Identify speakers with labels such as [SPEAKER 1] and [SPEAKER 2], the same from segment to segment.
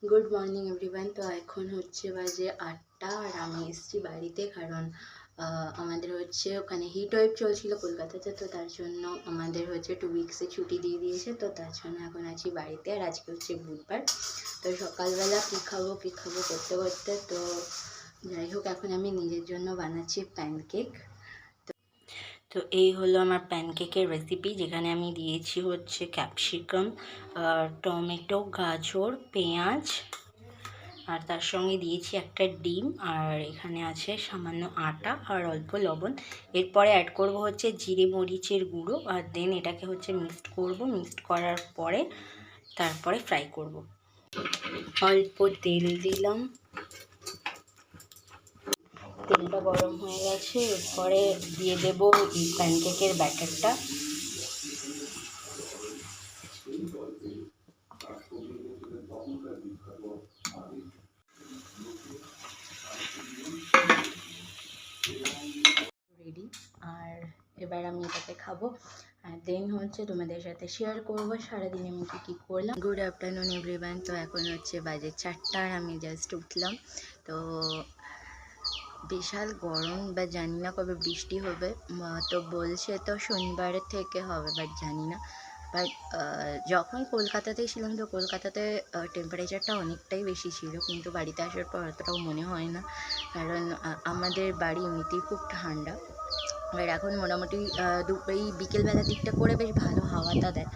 [SPEAKER 1] Good morning everyone. তো এখন হচ্ছে বাজে 8টা আর আমি এসেছি বাড়িতে, কারণ আমাদের হচ্ছে ওখানে হিট ওয়েভ চলছিল কলকাতাতে, তো তার জন্য আমাদের হচ্ছে 2 উইক্সে ছুটি দিয়ে দিয়েছে। তো তার জন্য এখন আছি বাড়িতে, আর আজকে হচ্ছে বুধবার। তো সকালবেলা কী খাবো করতে করতে তো যাই হোক, এখন আমি নিজের জন্য বানাচ্ছি প্যানকেক। তো এই হলো আমার প্যানকেকের রেসিপি, যেখানে আমি দিয়েছি হচ্ছে ক্যাপসিকাম, টমেটো, গাজর, পেঁয়াজ, আর তার সঙ্গে দিয়েছি একটা ডিম, আর এখানে আছে সামান্য আটা আর অল্প লবণ। এরপরে অ্যাড করব হচ্ছে জিরে মরিচের গুঁড়ো, আর দেন এটাকে হচ্ছে মিক্সড করব। মিক্সড করার পরে তারপরে ফ্রাই করব। অল্প তেল দিলাম, তেলটা গরম হয়ে গেছে। এরপরে দিয়ে দেবো এই প্যানকেকের ব্যাটারটা। রেডি, আর এবার আমি এটাকে খাবো, আর দেন হচ্ছে তোমাদের সাথে শেয়ার করবো সারাদিন আমি কী করলাম। Good afternoon everyone. তো এখন হচ্ছে বাজে 4টা আর আমি জাস্ট উঠলাম। তো বিশাল গরম, বা জানি না কবে বৃষ্টি হবে। তো বলছে তো শনিবারের থেকে হবে, বাট জানি না। বাট যখন কলকাতাতেই ছিলাম, তো কলকাতাতে টেম্পারেচারটা অনেকটাই বেশি ছিল, কিন্তু বাড়িতে আসার পর অতটাও মনে হয় না, কারণ আমাদের বাড়ি এমনিতেই খুব ঠান্ডা। আর এখন মোটামুটি এই বিকেলবেলার দিকটা করে বেশ ভালো হাওয়াটা দেয়,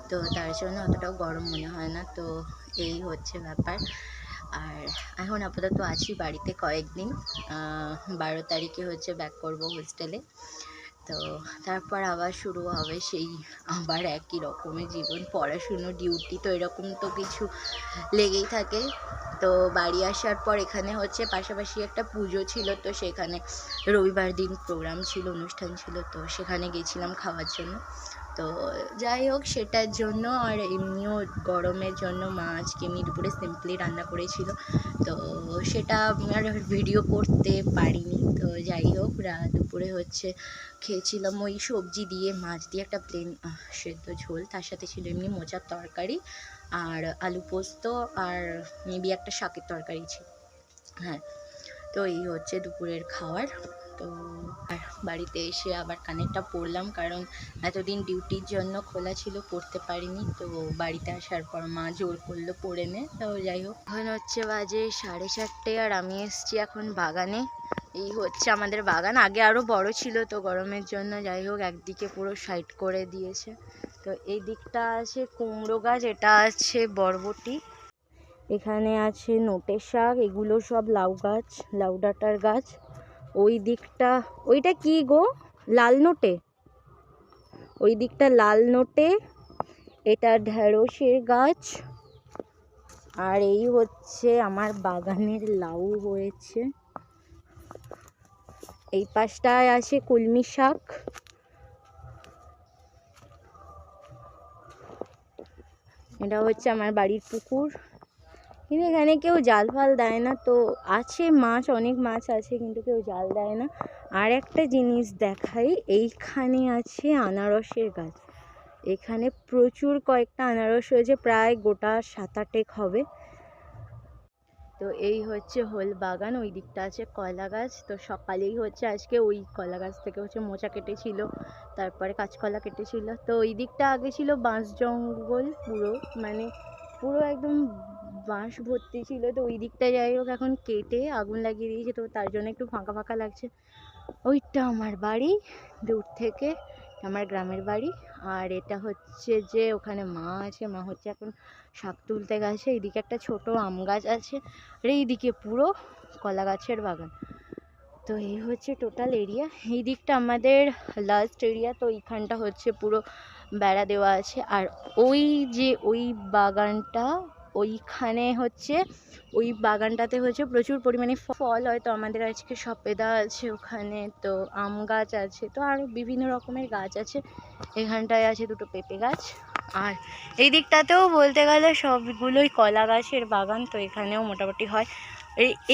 [SPEAKER 1] তো তার জন্য অতটাও গরম মনে হয় না। তো এই হচ্ছে ব্যাপার। আর এখন আপাতত আছি বাড়িতে কয়েকদিন, 12 তারিখে হচ্ছে ব্যাক করব হোস্টেলে। তো তারপর আবার শুরু হবে সেই আবার একই রকমের জীবন, পড়াশুনো, ডিউটি, তো এরকম তো কিছু লেগেই থাকে। তো বাড়ি আসার পর এখানে হচ্ছে পাশাপাশি একটা পুজো ছিল, তো সেখানে রবিবার দিন প্রোগ্রাম ছিল, অনুষ্ঠান ছিল, তো সেখানে গেছিলাম খাওয়ার জন্য। তো যাই হোক, সেটার জন্য আর এমনিও গরমের জন্য মা আজকে এমনি দুপুরে সিম্পলি রান্না করেছিল, তো সেটা আর ভিডিও করতে পারিনি। তো যাই হোক, দুপুরে হচ্ছে খেয়েছিলাম ওই সবজি দিয়ে, মাছ দিয়ে একটা প্লেন সেদ্ধ ঝোল, তার সাথে ছিল এমনি মোচার তরকারি আর আলু পোস্ত, আর মেবি একটা শাকের তরকারি ছিল। হ্যাঁ, তো এই হচ্ছে দুপুরের খাবার। তো আর বাড়িতে এসে আবার কানেরটা পরলাম, কারণ এতদিন ডিউটির জন্য খোলা ছিল, পরতে পারিনি। তো বাড়িতে আসার পর মা জোর করলো পরে নে। তো যাই হোক, এখন হচ্ছে বাজে 4:30, আর আমি এসছি এখন বাগানে। এই হচ্ছে আমাদের বাগান, আগে আরও বড় ছিল, তো গরমের জন্য যাই হোক একদিকে পুরো সাইড করে দিয়েছে। তো এই দিকটা আছে কুমড়ো গাছ, এটা আছে বরবটি, এখানে আছে নোটে শাক, এগুলো সব লাউ গাছ, লাউ ডাঁটার গাছ। ওই দিকটা, ওইটা কি গো, লাল নোটে, ওই দিকটা লাল নোটে, এটা ঢেঁড়সের গাছ। আর এই হচ্ছে আমার বাগানের লাউ হয়েছে। এই পাশটায় আছে কলমি শাক। এটা হচ্ছে আমার বাড়ির পুকুর, কিন্তু এখানে কেউ জাল ফাল দেয় না। তো আছে মাছ, অনেক মাছ আছে, কিন্তু কেউ জাল দেয় না। আর একটা জিনিস দেখাই, এইখানে আছে আনারসের গাছ, এখানে প্রচুর কয়েকটা আনারস হয়েছে, প্রায় গোটা 7-8 হবে। তো এই হচ্ছে হোল বাগান, ওই দিকটা আছে কলা গাছ। তো সকালেই হচ্ছে আজকে ওই কলা গাছ থেকে হচ্ছে মোচা কেটেছিল, তারপরে কাঁচকলা কেটেছিল। তো ওই দিকটা আগে ছিল বাঁশ জঙ্গল, পুরো মানে পুরো একদম বাঁশ ভর্তি ছিল। তো ওই দিকটা যাই হোক এখন কেটে আগুন লাগিয়ে দিয়েছে, তো তার জন্য একটু ফাঁকা ফাঁকা লাগছে। ওইটা আমার বাড়ি, দূর থেকে আমার গ্রামের বাড়ি। আর এটা হচ্ছে যে ওখানে মা আছে, মা হচ্ছে এখন শাক তুলতে গেছে। এইদিকে একটা ছোট আম গাছ আছে, আর এইদিকে পুরো কলা গাছের বাগান। তো এই হচ্ছে টোটাল এরিয়া, এই দিকটা আমাদের লাস্ট এরিয়া। তো এইখানটা হচ্ছে পুরো বেড়া দেওয়া আছে। আর ওই যে ওই বাগানটা, ওইখানে হচ্ছে ওই বাগানটাতে হচ্ছে প্রচুর পরিমাণে ফল হয়। তো আমাদের আজকে সপেদা আছে ওখানে, তো আম গাছ আছে, তো আরও বিভিন্ন রকমের গাছ আছে। এখানটায় আছে দুটো পেঁপে গাছ, আর এই দিকটাতেও বলতে গেলে সবগুলোই কলা গাছের বাগান। তো এখানেও মোটামুটি হয়।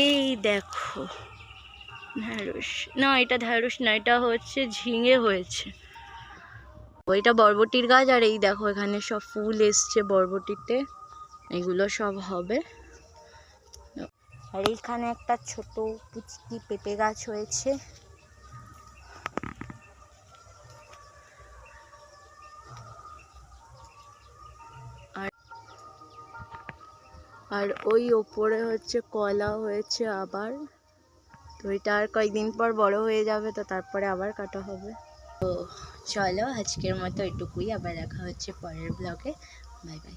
[SPEAKER 1] এই দেখো ঢ্যাঁড়স, না এটা ঢ্যাঁড়স না, এটা হচ্ছে ঝিঙে হয়েছে। ওইটা বরবটির গাছ, আর এই দেখো এখানে সব ফুল এসছে বরবটিতে, এগুলো সব হবে। আর এইখানে একটা ছোট পুচকি পেঁপে গাছ হয়েছে। আর ওই ওপরে হচ্ছে কলা হয়েছে আবার, তো এটা আর কয়েকদিন পর বড় হয়ে যাবে, তো তারপরে আবার কাটা হবে। তো চলো আজকের মতো এটুকুই, আবার দেখা হচ্ছে পরের ব্লগে। Bye bye.